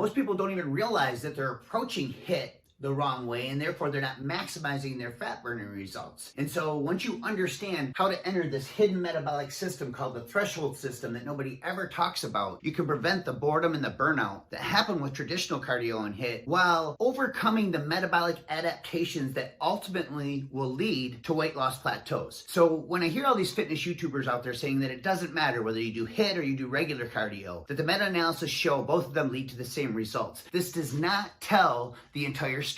Most people don't even realize that they're approaching HIIT the wrong way, and therefore they're not maximizing their fat burning results. And so once you understand how to enter this hidden metabolic system called the threshold system that nobody ever talks about, you can prevent the boredom and the burnout that happen with traditional cardio and HIIT while overcoming the metabolic adaptations that ultimately will lead to weight loss plateaus. So when I hear all these fitness YouTubers out there saying that it doesn't matter whether you do HIIT or you do regular cardio, that the meta-analysis show both of them lead to the same results, this does not tell the entire story.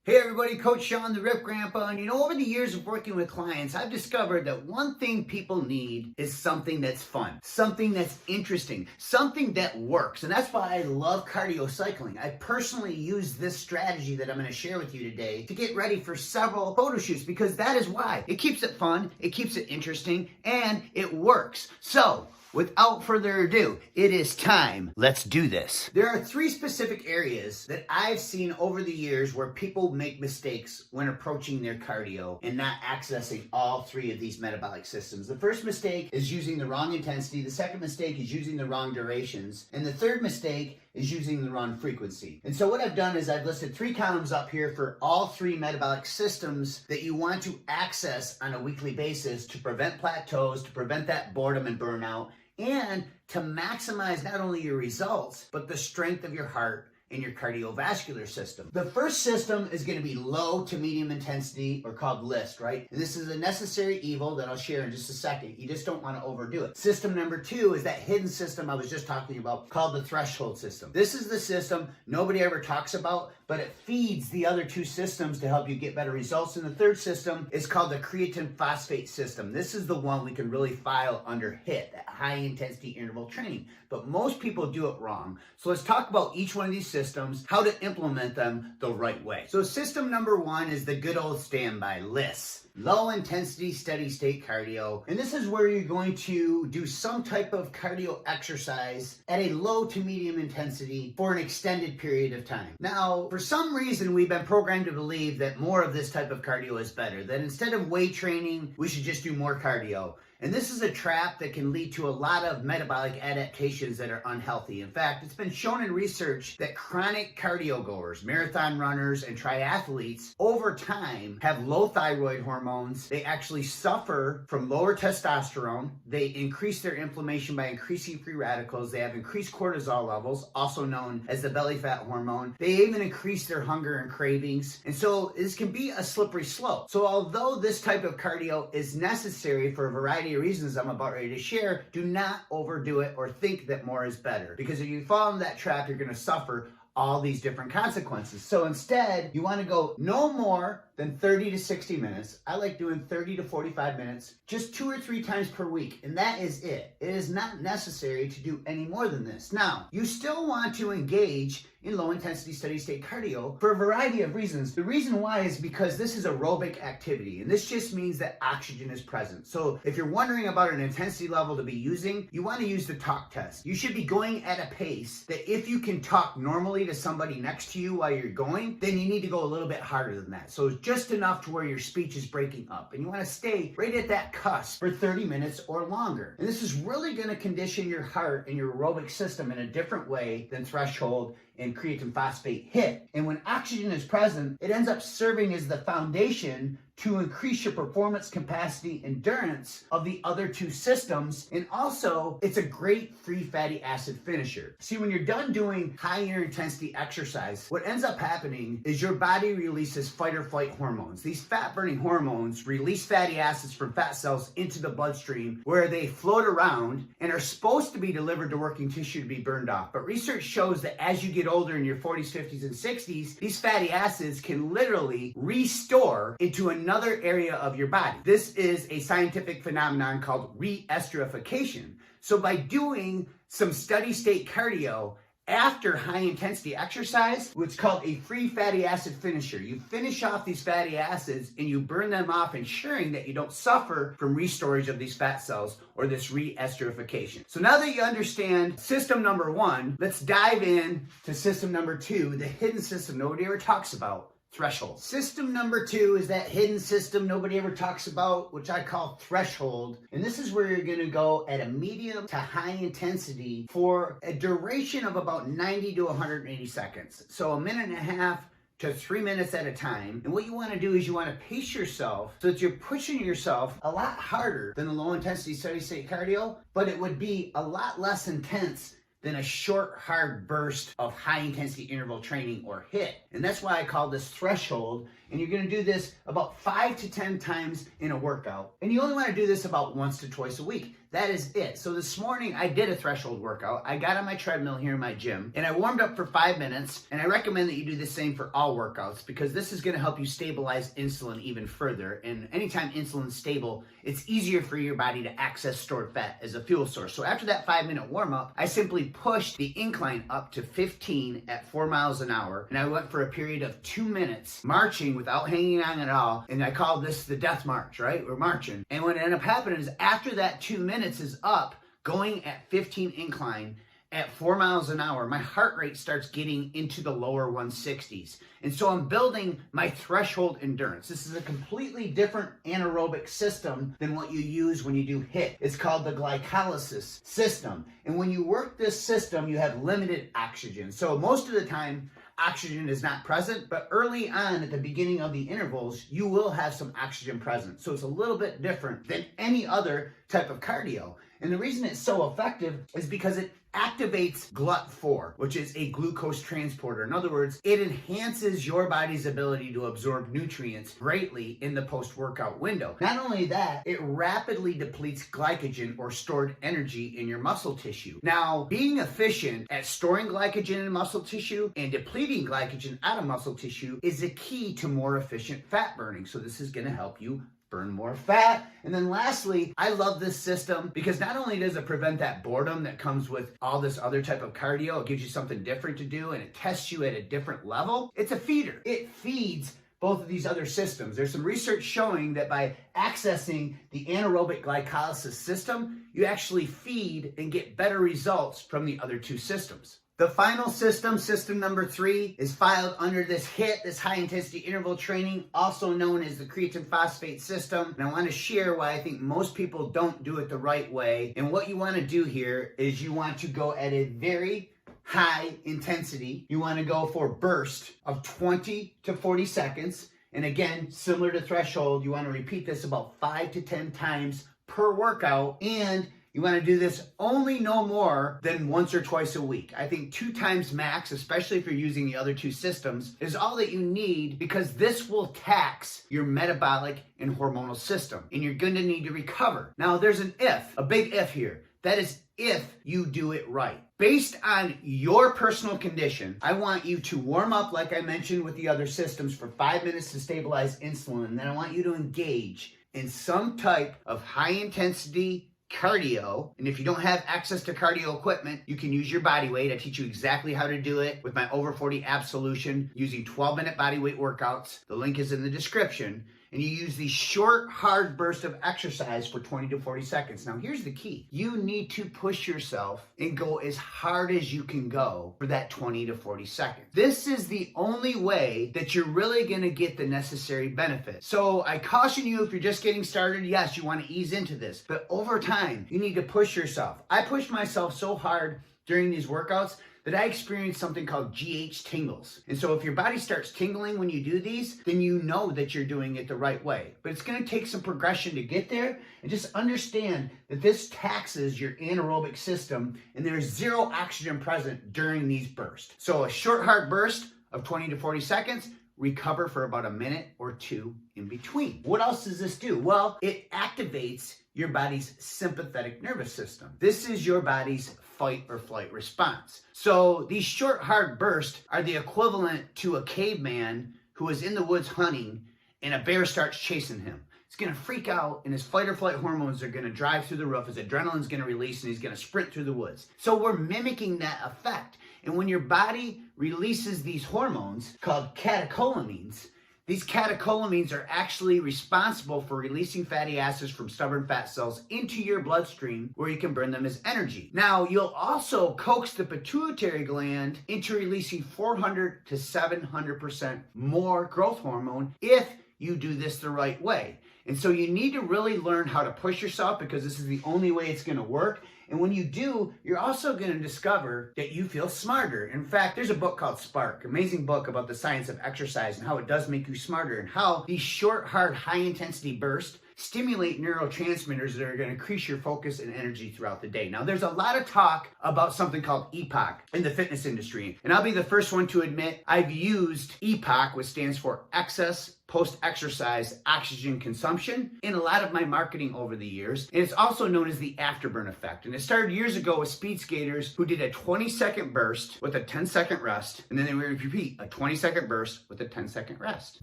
Hey everybody, Coach Sean, the Rip Grandpa, and over the years of working with clients, I've discovered that one thing people need is something that's fun, something that's interesting, something that works, and that's why I love cardio cycling. I personally use this strategy that I'm going to share with you today to get ready for several photo shoots, because that is why. It keeps it fun, it keeps it interesting, and it works. So, without further ado, it is time. Let's do this. There are three specific areas that I've seen over the years where people make mistakes when approaching their cardio and not accessing all three of these metabolic systems. The first mistake is using the wrong intensity. The second mistake is using the wrong durations. And the third mistake is using the wrong frequency. And so what I've done is I've listed 3 columns up here for all 3 metabolic systems that you want to access on a weekly basis to prevent plateaus, to prevent that boredom and burnout, and to maximize not only your results, but the strength of your heart in your cardiovascular system. The first system is going to be low to medium intensity, or called LISS, right? And this is a necessary evil that I'll share in just a second. You just don't want to overdo it. System number 2 is that hidden system I was just talking about called the threshold system. This is the system nobody ever talks about, but it feeds the other 2 systems to help you get better results. And the third system is called the creatine-phosphate system. This is the one we can really file under HIIT, that high intensity interval training. But most people do it wrong. So let's talk about each one of these systems, how to implement them the right way. So system number 1 is the good old standby, LISS. Low intensity steady state cardio. And this is where you're going to do some type of cardio exercise at a low to medium intensity for an extended period of time. Now, for some reason, we've been programmed to believe that more of this type of cardio is better, that instead of weight training, we should just do more cardio. And this is a trap that can lead to a lot of metabolic adaptations that are unhealthy. In fact, it's been shown in research that chronic cardio goers, marathon runners, and triathletes over time have low thyroid hormones. They actually suffer from lower testosterone. They increase their inflammation by increasing free radicals. They have increased cortisol levels, also known as the belly fat hormone. They even increase their hunger and cravings. And so this can be a slippery slope. So although this type of cardio is necessary for a variety of reasons I'm about ready to share, do not overdo it or think that more is better, because if you fall into that trap, you're going to suffer all these different consequences. So instead, you want to go no more than 30 to 60 minutes. I like doing 30 to 45 minutes, just 2 or 3 times per week, and that is it. It is not necessary to do any more than this. Now, you still want to engage in low intensity steady state cardio for a variety of reasons. The reason why is because this is aerobic activity, and this just means that oxygen is present. So if you're wondering about an intensity level to be using, you want to use the talk test. You should be going at a pace that if you can talk normally to somebody next to you while you're going, then you need to go a little bit harder than that. So just enough to where your speech is breaking up, and you want to stay right at that cusp for 30 minutes or longer. And this is really going to condition your heart and your aerobic system in a different way than threshold and creatine-phosphate HIIT. And when oxygen is present, it ends up serving as the foundation to increase your performance capacity endurance of the other 2 systems. And also, it's a great free fatty acid finisher. See, when you're done doing higher intensity exercise, what ends up happening is your body releases fight or flight hormones. These fat burning hormones release fatty acids from fat cells into the bloodstream, where they float around and are supposed to be delivered to working tissue to be burned off. But research shows that as you get older in your 40s, 50s, and 60s, these fatty acids can literally restore into another area of your body. This is a scientific phenomenon called re-esterification. So by doing some steady state cardio after high intensity exercise, what's called a free fatty acid finisher, you finish off these fatty acids and you burn them off, ensuring that you don't suffer from restorage of these fat cells or this re-esterification. So now that you understand system number 1, let's dive in to system number 2, the hidden system nobody ever talks about, threshold. System number 2 is that hidden system nobody ever talks about, which I call threshold. And this is where you're going to go at a medium to high intensity for a duration of about 90 to 180 seconds. So a minute and a half to 3 minutes at a time. And what you want to do is you want to pace yourself so that you're pushing yourself a lot harder than the low intensity steady state cardio, but it would be a lot less intense than a short, hard burst of high intensity interval training or HIIT. And that's why I call this threshold. And you're gonna do this about 5 to 10 times in a workout. And you only wanna do this about once to twice a week. That is it. So this morning I did a threshold workout. I got on my treadmill here in my gym and I warmed up for 5 minutes. And I recommend that you do the same for all workouts because this is gonna help you stabilize insulin even further. And anytime insulin's stable, it's easier for your body to access stored fat as a fuel source. So after that 5-minute warm up, I simply pushed the incline up to 15 at 4 miles an hour. And I went for a period of 2 minutes marching without hanging on at all. And I called this the death march, right? We're marching. And what ended up happening is after that 2 minutes is up, going at 15 incline at 4 miles an hour, my heart rate starts getting into the lower 160s. And so I'm building my threshold endurance. This is a completely different anaerobic system than what you use when you do HIIT. It's called the glycolysis system. And when you work this system, you have limited oxygen. So most of the time, oxygen is not present, but early on at the beginning of the intervals, you will have some oxygen present. So it's a little bit different than any other type of cardio. And the reason it's so effective is because it activates GLUT4, which is a glucose transporter. In other words, it enhances your body's ability to absorb nutrients greatly in the post-workout window. Not only that, it rapidly depletes glycogen or stored energy in your muscle tissue. Now, being efficient at storing glycogen in muscle tissue and depleting glycogen out of muscle tissue is a key to more efficient fat burning. So this is going to help you burn more fat. And then lastly, I love this system because not only does it prevent that boredom that comes with all this other type of cardio, it gives you something different to do and it tests you at a different level. It's a feeder. It feeds both of these other systems. There's some research showing that by accessing the anaerobic glycolysis system, you actually feed and get better results from the other two systems. The final system, system number 3, is filed under this HIIT, this high intensity interval training, also known as the creatine-phosphate system. And I want to share why I think most people don't do it the right way. And what you want to do here is you want to go at a very high intensity. You want to go for a burst of 20 to 40 seconds. And again, similar to threshold, you want to repeat this about 5 to 10 times per workout. And you want to do this only no more than once or twice a week. I think 2 times max, especially if you're using the other two systems, is all that you need because this will tax your metabolic and hormonal system and you're going to need to recover. Now there's an if, a big if here. That is if you do it right. Based on your personal condition, I want you to warm up, like I mentioned with the other systems, for 5 minutes to stabilize insulin. And then I want you to engage in some type of high intensity cardio. And if you don't have access to cardio equipment, you can use your body weight. I teach you exactly how to do it with my over 40 abs solution using 12-minute body weight workouts. The link is in the description. And you use these short, hard bursts of exercise for 20 to 40 seconds. Now, here's the key. You need to push yourself and go as hard as you can go for that 20 to 40 seconds. This is the only way that you're really going to get the necessary benefit. So I caution you, if you're just getting started, yes, you want to ease into this. But over time, you need to push yourself. I pushed myself so hard during these workouts that I experienced something called GH tingles. And so if your body starts tingling when you do these, then you know that you're doing it the right way. But it's gonna take some progression to get there, and just understand that this taxes your anaerobic system and there's zero oxygen present during these bursts. So a short, hard burst of 20 to 40 seconds, recover for about a minute or 2 in between. What else does this do? Well, it activates your body's sympathetic nervous system. This is your body's fight or flight response. So these short, hard bursts are the equivalent to a caveman who was in the woods hunting and a bear starts chasing him. He's gonna freak out and his fight or flight hormones are gonna drive through the roof, his adrenaline's gonna release and he's gonna sprint through the woods. So we're mimicking that effect. And when your body releases these hormones called catecholamines, These catecholamines are actually responsible for releasing fatty acids from stubborn fat cells into your bloodstream where you can burn them as energy. Now, you'll also coax the pituitary gland into releasing 400 to 700% more growth hormone if you do this the right way. And so you need to really learn how to push yourself, because this is the only way it's going to work. And when you do, you're also going to discover that you feel smarter. In fact, there's a book called Spark, amazing book about the science of exercise and how it does make you smarter, and how these short, hard, high-intensity bursts stimulate neurotransmitters that are going to increase your focus and energy throughout the day. Now, there's a lot of talk about something called EPOC in the fitness industry, and I'll be the first one to admit I've used EPOC, which stands for excess post-exercise oxygen consumption, in a lot of my marketing over the years. And it's also known as the afterburn effect. And it started years ago with speed skaters who did a 20-second burst with a 10-second rest, and then they would repeat a 20-second burst with a 10-second rest.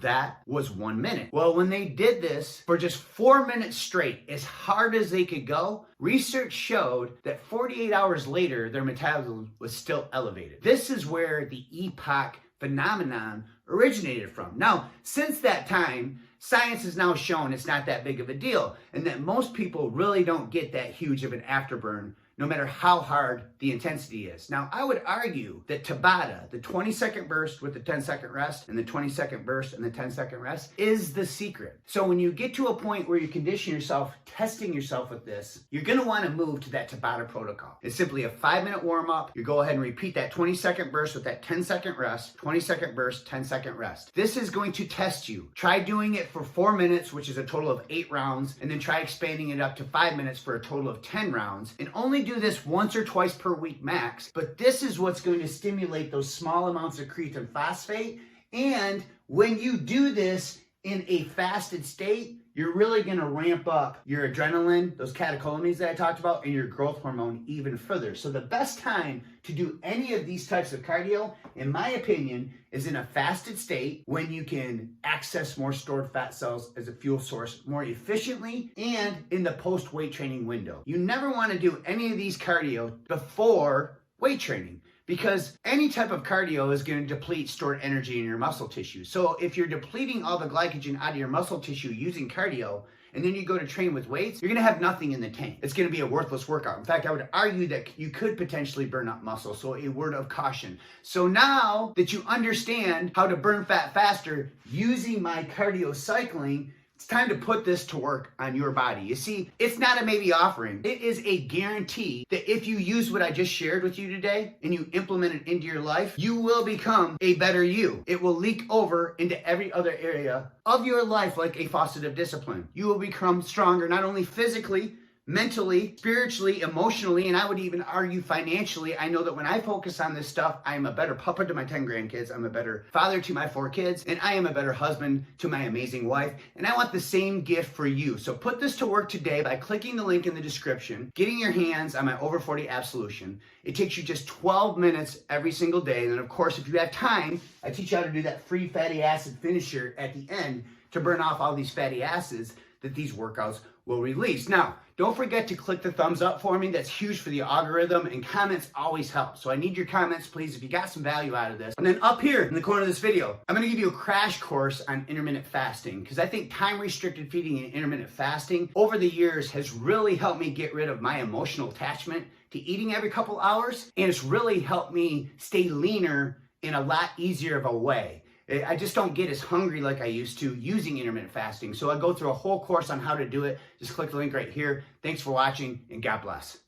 That was 1 minute. Well, when they did this for just 4 minutes straight, as hard as they could go, research showed that 48 hours later, their metabolism was still elevated. This is where the EPOC phenomenon originated from. Now, since that time, science has now shown it's not that big of a deal, and that most people really don't get that huge of an afterburn, no matter how hard the intensity is. Now, I would argue that Tabata, the 20-second burst with the 10-second rest, and the 20-second burst and the 10-second rest, is the secret. So when you get to a point where you condition yourself, testing yourself with this, you're gonna wanna move to that Tabata protocol. It's simply a 5-minute warm-up. You go ahead and repeat that 20-second burst with that 10-second rest, 20-second burst, 10-second rest. This is going to test you. Try doing it for 4 minutes, which is a total of 8 rounds, and then try expanding it up to 5 minutes for a total of 10 rounds, and only do this once or twice per week max. But this is what's going to stimulate those small amounts of creatine-phosphate. And when you do this in a fasted state, you're really going to ramp up your adrenaline, those catecholamines that I talked about, and your growth hormone even further. So the best time to do any of these types of cardio, in my opinion, is in a fasted state, when you can access more stored fat cells as a fuel source more efficiently, and in the post-weight training window. You never want to do any of these cardio before weight training, because any type of cardio is going to deplete stored energy in your muscle tissue. So if you're depleting all the glycogen out of your muscle tissue using cardio, and then you go to train with weights, you're going to have nothing in the tank. It's going to be a worthless workout. In fact, I would argue that you could potentially burn up muscle. So a word of caution. So now that you understand how to burn fat faster using my cardio cycling, it's time to put this to work on your body. You see, it's not a maybe offering. It is a guarantee that if you use what I just shared with you today and you implement it into your life, you will become a better you. It will leak over into every other area of your life like a faucet of discipline. You will become stronger, not only physically, mentally, spiritually, emotionally, and I would even argue financially. I know that when I focus on this stuff, I am a better papa to my 10 grandkids, I'm a better father to my 4 kids, and I am a better husband to my amazing wife, and I want the same gift for you. So put this to work today by clicking the link in the description, getting your hands on my Over 40 Absolution. It takes you just 12 minutes every single day, and then of course, if you have time, I teach you how to do that free fatty acid finisher at the end to burn off all these fatty acids that these workouts will release. Now, don't forget to click the thumbs up for me. That's huge for the algorithm, and comments always help. So I need your comments, please, if you got some value out of this. And then up here in the corner of this video, I'm gonna give you a crash course on intermittent fasting, because I think time-restricted feeding and intermittent fasting over the years has really helped me get rid of my emotional attachment to eating every couple hours, and it's really helped me stay leaner in a lot easier of a way. I just don't get as hungry like I used to using intermittent fasting. So I go through a whole course on how to do it. Just click the link right here. Thanks for watching, and God bless.